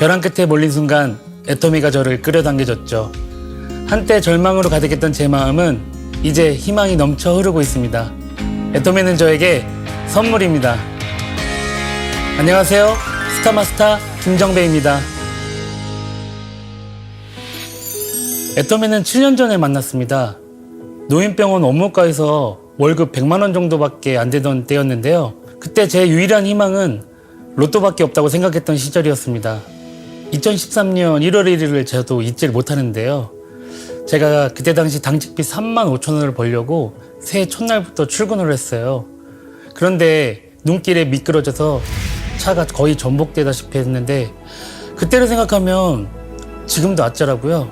벼랑 끝에 몰린 순간 애터미가 저를 끌어당겨줬죠. 한때 절망으로 가득했던 제 마음은 이제 희망이 넘쳐 흐르고 있습니다. 애터미는 저에게 선물입니다. 안녕하세요. 스타마스터 김정배입니다. 애터미는 7년 전에 만났습니다. 노인병원 업무과에서 월급 100만 원 정도밖에 안 되던 때였는데요. 그때 제 유일한 희망은 로또밖에 없다고 생각했던 시절이었습니다. 2013년 1월 1일을 저도 잊지를 못하는데요. 제가 그때 당시 당직비 3만 5천 원을 벌려고 새해 첫날부터 출근을 했어요. 그런데 눈길에 미끄러져서 차가 거의 전복되다시피 했는데 그때를 생각하면 지금도 아찔하고요.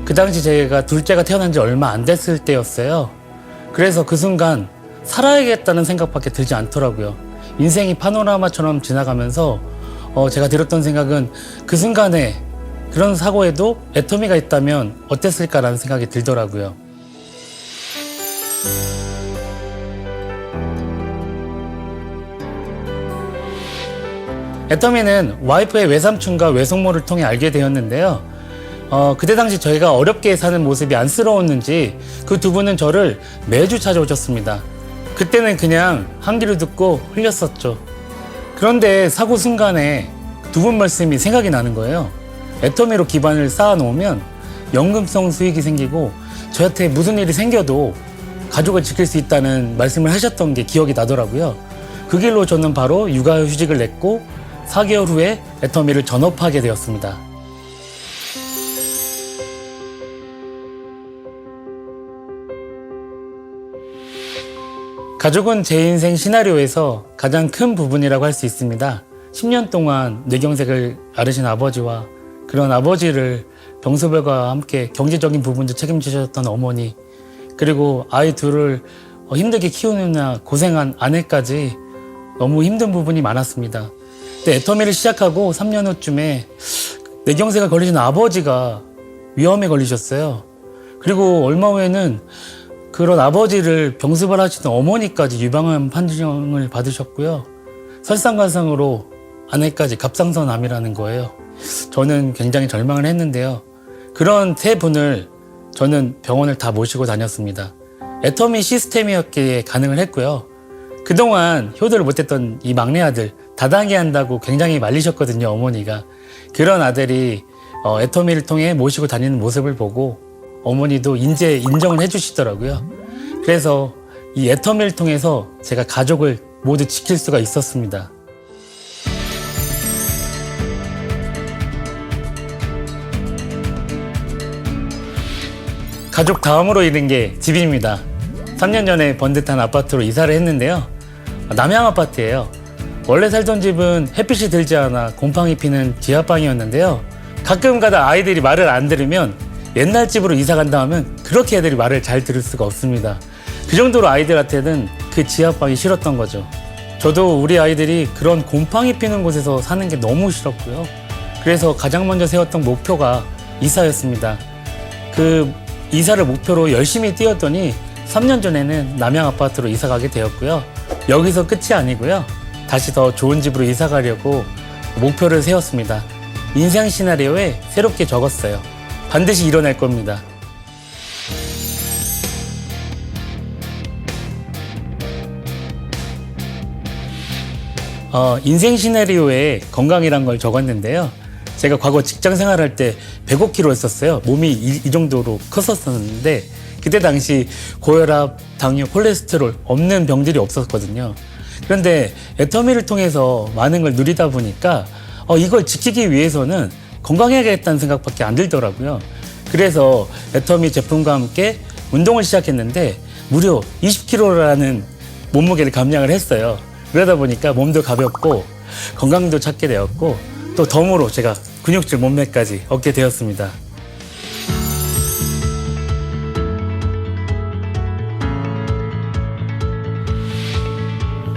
그 당시 제가 둘째가 태어난 지 얼마 안 됐을 때였어요. 그래서 그 순간 살아야겠다는 생각밖에 들지 않더라고요. 인생이 파노라마처럼 지나가면서 제가 들었던 생각은 그 순간에 그런 사고에도 애터미가 있다면 어땠을까라는 생각이 들더라고요. 애터미는 와이프의 외삼촌과 외숙모를 통해 알게 되었는데요. 그때 당시 저희가 어렵게 사는 모습이 안쓰러웠는지 그 두 분은 저를 매주 찾아오셨습니다. 그때는 그냥 한 귀로 듣고 흘렸었죠. 그런데 사고 순간에 두 분 말씀이 생각이 나는 거예요. 애터미로 기반을 쌓아놓으면 연금성 수익이 생기고 저한테 무슨 일이 생겨도 가족을 지킬 수 있다는 말씀을 하셨던 게 기억이 나더라고요. 그 길로 저는 바로 육아휴직을 냈고 4개월 후에 애터미를 전업하게 되었습니다. 가족은 제 인생 시나리오에서 가장 큰 부분이라고 할 수 있습니다. 10년 동안 뇌경색을 앓으신 아버지와 그런 아버지를 병소별과 함께 경제적인 부분도 책임지셨던 어머니, 그리고 아이 둘을 힘들게 키우느냐 고생한 아내까지 너무 힘든 부분이 많았습니다. 근데 애터미를 시작하고 3년 후쯤에 뇌경색을 걸리신 아버지가 위암에 걸리셨어요. 그리고 얼마 후에는 그런 아버지를 병수발하시던 어머니까지 유방암 판정을 받으셨고요. 설상가상으로 아내까지 갑상선암이라는 거예요. 저는 굉장히 절망을 했는데요. 그런 세 분을 저는 병원을 다 모시고 다녔습니다. 애터미 시스템이었기에 가능을 했고요. 그동안 효도를 못했던 이 막내 아들 다단계 한다고 굉장히 말리셨거든요, 어머니가. 그런 아들이 애터미를 통해 모시고 다니는 모습을 보고 어머니도 이제 인정을 해주시더라고요. 그래서 이 애터미를 통해서 제가 가족을 모두 지킬 수가 있었습니다. 가족 다음으로 잃은 게 집입니다. 3년 전에 번듯한 아파트로 이사를 했는데요. 남양 아파트예요. 원래 살던 집은 햇빛이 들지 않아 곰팡이 피는 지하방이었는데요. 가끔가다 아이들이 말을 안 들으면 옛날 집으로 이사 간다 하면 그렇게 애들이 말을 잘 들을 수가 없습니다. 그 정도로 아이들한테는 그 지하방이 싫었던 거죠. 저도 우리 아이들이 그런 곰팡이 피는 곳에서 사는 게 너무 싫었고요. 그래서 가장 먼저 세웠던 목표가 이사였습니다. 그 이사를 목표로 열심히 뛰었더니 3년 전에는 남양 아파트로 이사 가게 되었고요. 여기서 끝이 아니고요. 다시 더 좋은 집으로 이사 가려고 목표를 세웠습니다. 인생 시나리오에 새롭게 적었어요. 반드시 일어날 겁니다. 인생 시나리오에 건강이란 걸 적었는데요. 제가 과거 직장 생활할 때 105kg 했었어요. 몸이 이 정도로 컸었는데 그때 당시 고혈압, 당뇨, 콜레스테롤 없는 병들이 없었거든요. 그런데 애터미를 통해서 많은 걸 누리다 보니까 이걸 지키기 위해서는 건강해야겠다는 생각밖에 안 들더라고요. 그래서 애터미 제품과 함께 운동을 시작했는데 무려 20kg라는 몸무게를 감량을 했어요. 그러다 보니까 몸도 가볍고 건강도 찾게 되었고 또 덤으로 제가 근육질 몸매까지 얻게 되었습니다.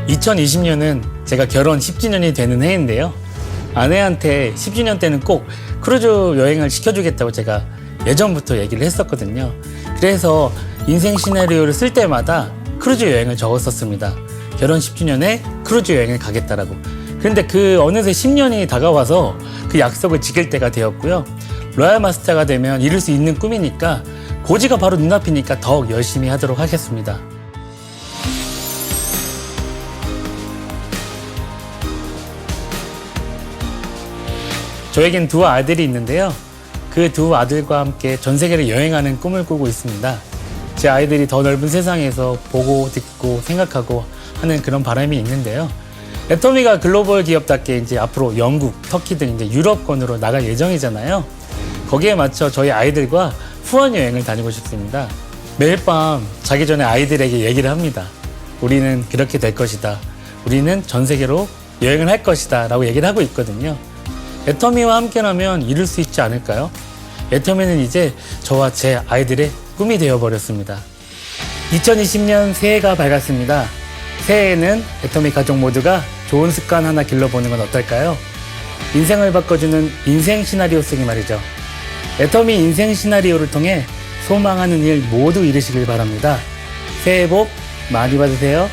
(2020년은) 제가 결혼 10주년이 되는 해인데요. 아내한테 10주년 때는 꼭 크루즈 여행을 시켜주겠다고 제가 예전부터 얘기를 했었거든요. 그래서 인생 시나리오를 쓸 때마다 크루즈 여행을 적었었습니다. 결혼 10주년에 크루즈 여행을 가겠다라고. 그런데 그 어느새 10년이 다가와서 그 약속을 지킬 때가 되었고요. 로얄 마스터가 되면 이룰 수 있는 꿈이니까 고지가 바로 눈앞이니까 더욱 열심히 하도록 하겠습니다. 저에겐 두 아들이 있는데요. 그 두 아들과 함께 전 세계를 여행하는 꿈을 꾸고 있습니다. 제 아이들이 더 넓은 세상에서 보고 듣고 생각하고 하는 그런 바람이 있는데요. 애터미가 글로벌 기업답게 이제 앞으로 영국, 터키 등 이제 유럽권으로 나갈 예정이잖아요. 거기에 맞춰 저희 아이들과 후원 여행을 다니고 싶습니다. 매일 밤 자기 전에 아이들에게 얘기를 합니다. 우리는 그렇게 될 것이다. 우리는 전 세계로 여행을 할 것이다. 라고 얘기를 하고 있거든요. 애터미와 함께라면 이룰 수 있지 않을까요? 애터미는 이제 저와 제 아이들의 꿈이 되어버렸습니다. 2020년 새해가 밝았습니다. 새해에는 애터미 가족 모두가 좋은 습관 하나 길러보는 건 어떨까요? 인생을 바꿔주는 인생 시나리오 쓰기 말이죠. 애터미 인생 시나리오를 통해 소망하는 일 모두 이루시길 바랍니다. 새해 복 많이 받으세요.